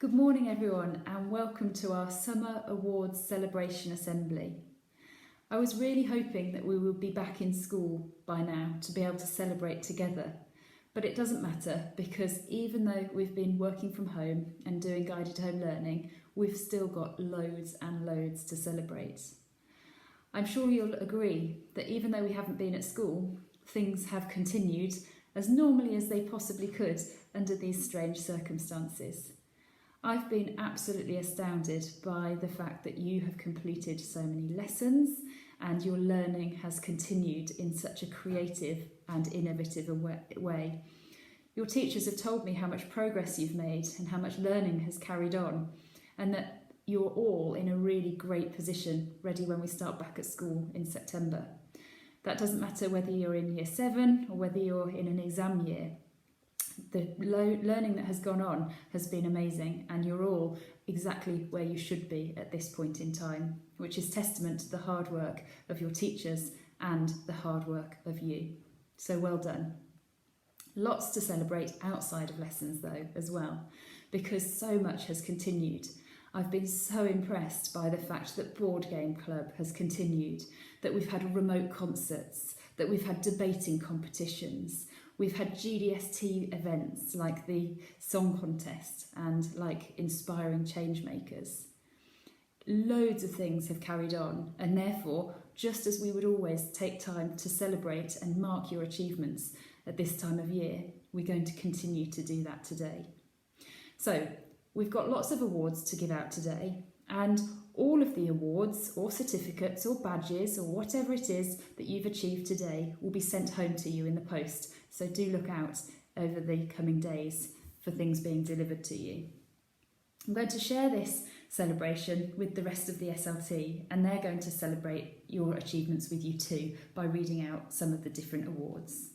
Good morning everyone and welcome to our Summer Awards Celebration Assembly. I was really hoping that we would be back in school by now to be able to celebrate together, but it doesn't matter because even though we've been working from home and doing guided home learning, we've still got loads and loads to celebrate. I'm sure you'll agree that even though we haven't been at school, things have continued as normally as they possibly could under these strange circumstances. I've been absolutely astounded by the fact that you have completed so many lessons and your learning has continued in such a creative and innovative way. Your teachers have told me how much progress you've made and how much learning has carried on, and that you're all in a really great position, ready when we start back at school in September. That doesn't matter whether you're in year 7 or whether you're in an exam year. The learning that has gone on has been amazing, and you're all exactly where you should be at this point in time, which is testament to the hard work of your teachers and the hard work of you. So well done. Lots to celebrate outside of lessons though as well, because so much has continued. I've been so impressed by the fact that Board Game Club has continued, that we've had remote concerts, that we've had debating competitions. We've had GDST events like the song contest and like inspiring change makers. Loads of things have carried on, and therefore, just as we would always take time to celebrate and mark your achievements at this time of year, we're going to continue to do that today. So we've got lots of awards to give out today, and all of the awards or certificates or badges or whatever it is that you've achieved today will be sent home to you in the post. So do look out over the coming days for things being delivered to you. I'm going to share this celebration with the rest of the SLT, and they're going to celebrate your achievements with you too by reading out some of the different awards.